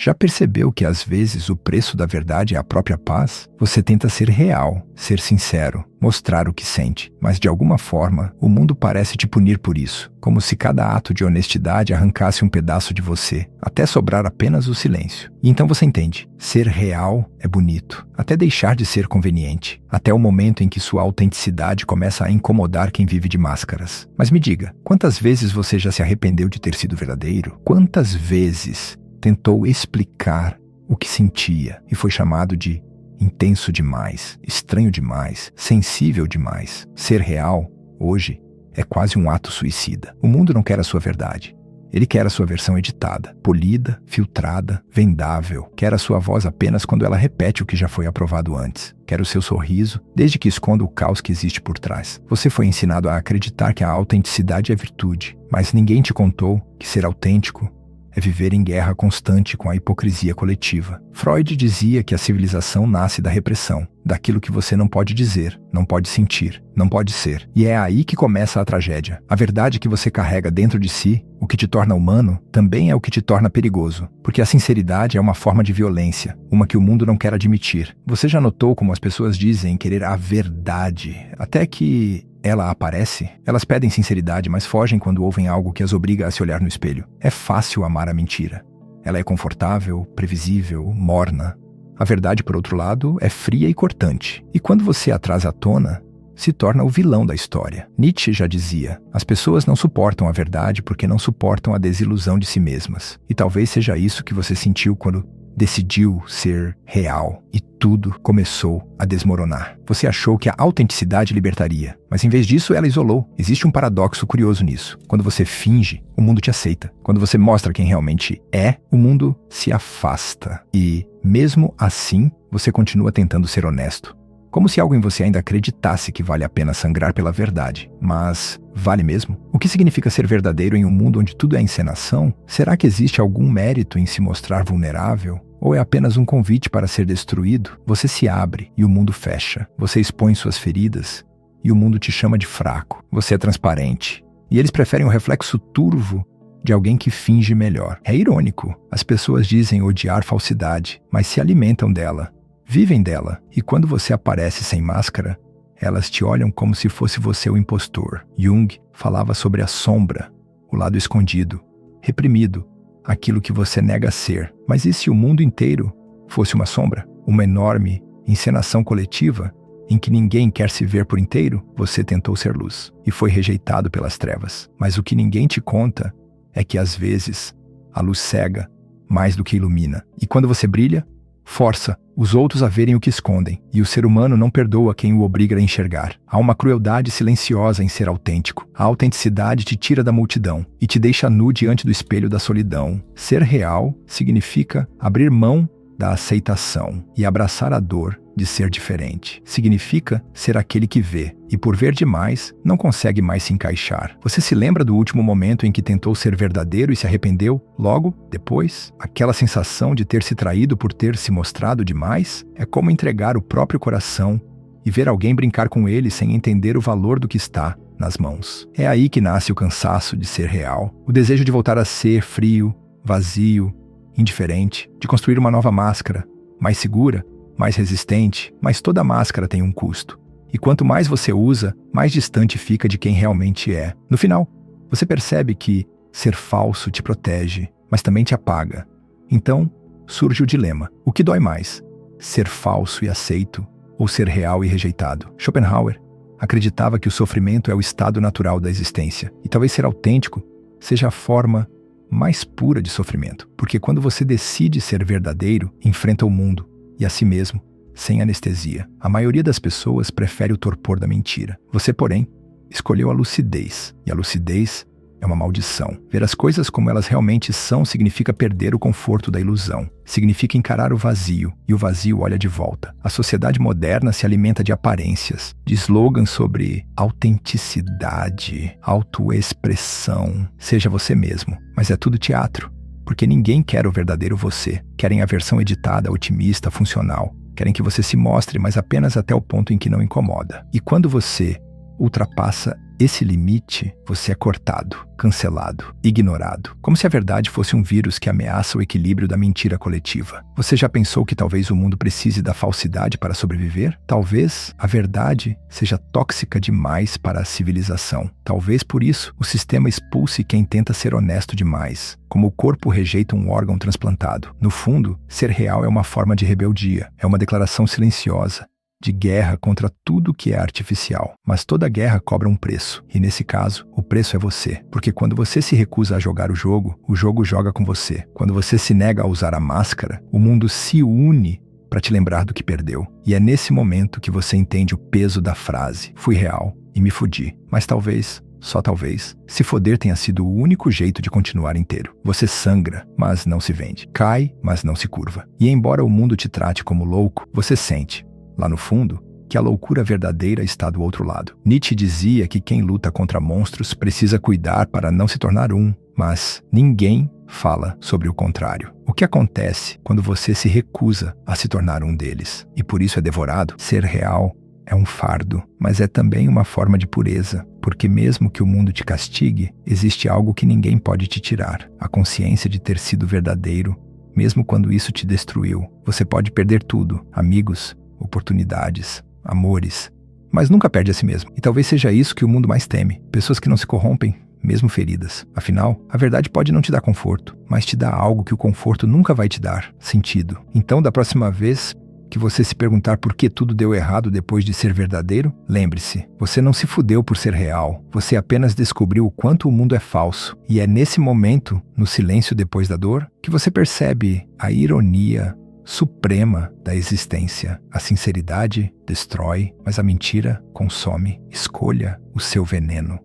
Já percebeu que às vezes o preço da verdade é a própria paz? Você tenta ser real, ser sincero, mostrar o que sente, mas de alguma forma o mundo parece te punir por isso, como se cada ato de honestidade arrancasse um pedaço de você, até sobrar apenas o silêncio. E então você entende, ser real é bonito, até deixar de ser conveniente, até o momento em que sua autenticidade começa a incomodar quem vive de máscaras. Mas me diga, quantas vezes você já se arrependeu de ter sido verdadeiro? Quantas vezes tentou explicar o que sentia e foi chamado de intenso demais, estranho demais, sensível demais? Ser real, hoje, é quase um ato suicida. O mundo não quer a sua verdade. Ele quer a sua versão editada, polida, filtrada, vendável. Quer a sua voz apenas quando ela repete o que já foi aprovado antes. Quer o seu sorriso, desde que esconda o caos que existe por trás. Você foi ensinado a acreditar que a autenticidade é virtude, mas ninguém te contou que ser autêntico é viver em guerra constante com a hipocrisia coletiva. Freud dizia que a civilização nasce da repressão, daquilo que você não pode dizer, não pode sentir, não pode ser. E é aí que começa a tragédia. A verdade que você carrega dentro de si, o que te torna humano, também é o que te torna perigoso. Porque a sinceridade é uma forma de violência, uma que o mundo não quer admitir. Você já notou como as pessoas dizem querer a verdade, até que ela aparece? Elas pedem sinceridade, mas fogem quando ouvem algo que as obriga a se olhar no espelho. É fácil amar a mentira. Ela é confortável, previsível, morna. A verdade, por outro lado, é fria e cortante. E quando você a traz à tona, se torna o vilão da história. Nietzsche já dizia, as pessoas não suportam a verdade porque não suportam a desilusão de si mesmas. E talvez seja isso que você sentiu quando decidiu ser real e tudo começou a desmoronar. Você achou que a autenticidade libertaria, mas em vez disso ela isolou. Existe um paradoxo curioso nisso. Quando você finge, o mundo te aceita. Quando você mostra quem realmente é, o mundo se afasta. E, mesmo assim, você continua tentando ser honesto. Como se algo em você ainda acreditasse que vale a pena sangrar pela verdade. Mas vale mesmo? O que significa ser verdadeiro em um mundo onde tudo é encenação? Será que existe algum mérito em se mostrar vulnerável? Ou é apenas um convite para ser destruído? Você se abre e o mundo fecha. Você expõe suas feridas e o mundo te chama de fraco. Você é transparente. E eles preferem o reflexo turvo de alguém que finge melhor. É irônico. As pessoas dizem odiar falsidade, mas se alimentam dela. Vivem dela, e quando você aparece sem máscara, elas te olham como se fosse você o impostor. Jung falava sobre a sombra, o lado escondido, reprimido, aquilo que você nega ser. Mas e se o mundo inteiro fosse uma sombra? Uma enorme encenação coletiva em que ninguém quer se ver por inteiro? Você tentou ser luz e foi rejeitado pelas trevas. Mas o que ninguém te conta é que às vezes a luz cega mais do que ilumina. E quando você brilha, força os outros a verem o que escondem, e o ser humano não perdoa quem o obriga a enxergar. Há uma crueldade silenciosa em ser autêntico. A autenticidade te tira da multidão e te deixa nu diante do espelho da solidão. Ser real significa abrir mão da aceitação e abraçar a dor de ser diferente. Significa ser aquele que vê, e por ver demais, não consegue mais se encaixar. Você se lembra do último momento em que tentou ser verdadeiro e se arrependeu? Logo depois, aquela sensação de ter se traído por ter se mostrado demais? É como entregar o próprio coração e ver alguém brincar com ele sem entender o valor do que está nas mãos. É aí que nasce o cansaço de ser real, o desejo de voltar a ser frio, vazio, indiferente, de construir uma nova máscara, mais segura, mais resistente, mas toda máscara tem um custo. E quanto mais você usa, mais distante fica de quem realmente é. No final, você percebe que ser falso te protege, mas também te apaga. Então, surge o dilema. O que dói mais? Ser falso e aceito, ou ser real e rejeitado? Schopenhauer acreditava que o sofrimento é o estado natural da existência, e talvez ser autêntico seja a forma mais pura de sofrimento, porque quando você decide ser verdadeiro, enfrenta o mundo e a si mesmo, sem anestesia. A maioria das pessoas prefere o torpor da mentira. Você, porém, escolheu a lucidez, e a lucidez é uma maldição. Ver as coisas como elas realmente são significa perder o conforto da ilusão. Significa encarar o vazio, e o vazio olha de volta. A sociedade moderna se alimenta de aparências, de slogans sobre autenticidade, autoexpressão. Seja você mesmo, mas é tudo teatro. Porque ninguém quer o verdadeiro você. Querem a versão editada, otimista, funcional. Querem que você se mostre, mas apenas até o ponto em que não incomoda. E quando você ultrapassa esse limite, você é cortado, cancelado, ignorado. Como se a verdade fosse um vírus que ameaça o equilíbrio da mentira coletiva. Você já pensou que talvez o mundo precise da falsidade para sobreviver? Talvez a verdade seja tóxica demais para a civilização. Talvez por isso o sistema expulse quem tenta ser honesto demais. Como o corpo rejeita um órgão transplantado. No fundo, ser real é uma forma de rebeldia. É uma declaração silenciosa de guerra contra tudo que é artificial. Mas toda guerra cobra um preço. E nesse caso, o preço é você. Porque quando você se recusa a jogar o jogo joga com você. Quando você se nega a usar a máscara, o mundo se une para te lembrar do que perdeu. E é nesse momento que você entende o peso da frase: fui real e me fudi. Mas talvez, só talvez, se foder tenha sido o único jeito de continuar inteiro. Você sangra, mas não se vende. Cai, mas não se curva. E embora o mundo te trate como louco, você sente, lá no fundo, que a loucura verdadeira está do outro lado. Nietzsche dizia que quem luta contra monstros precisa cuidar para não se tornar um, mas ninguém fala sobre o contrário. O que acontece quando você se recusa a se tornar um deles e por isso é devorado? Ser real é um fardo, mas é também uma forma de pureza, porque mesmo que o mundo te castigue, existe algo que ninguém pode te tirar: a consciência de ter sido verdadeiro, mesmo quando isso te destruiu. Você pode perder tudo: amigos, oportunidades, amores, mas nunca perde a si mesmo. E talvez seja isso que o mundo mais teme: pessoas que não se corrompem, mesmo feridas. Afinal, a verdade pode não te dar conforto, mas te dá algo que o conforto nunca vai te dar: sentido. Então, da próxima vez que você se perguntar por que tudo deu errado depois de ser verdadeiro, lembre-se, você não se fudeu por ser real, você apenas descobriu o quanto o mundo é falso. E é nesse momento, no silêncio depois da dor, que você percebe a ironia suprema da existência. A sinceridade destrói, mas a mentira consome. Escolha o seu veneno.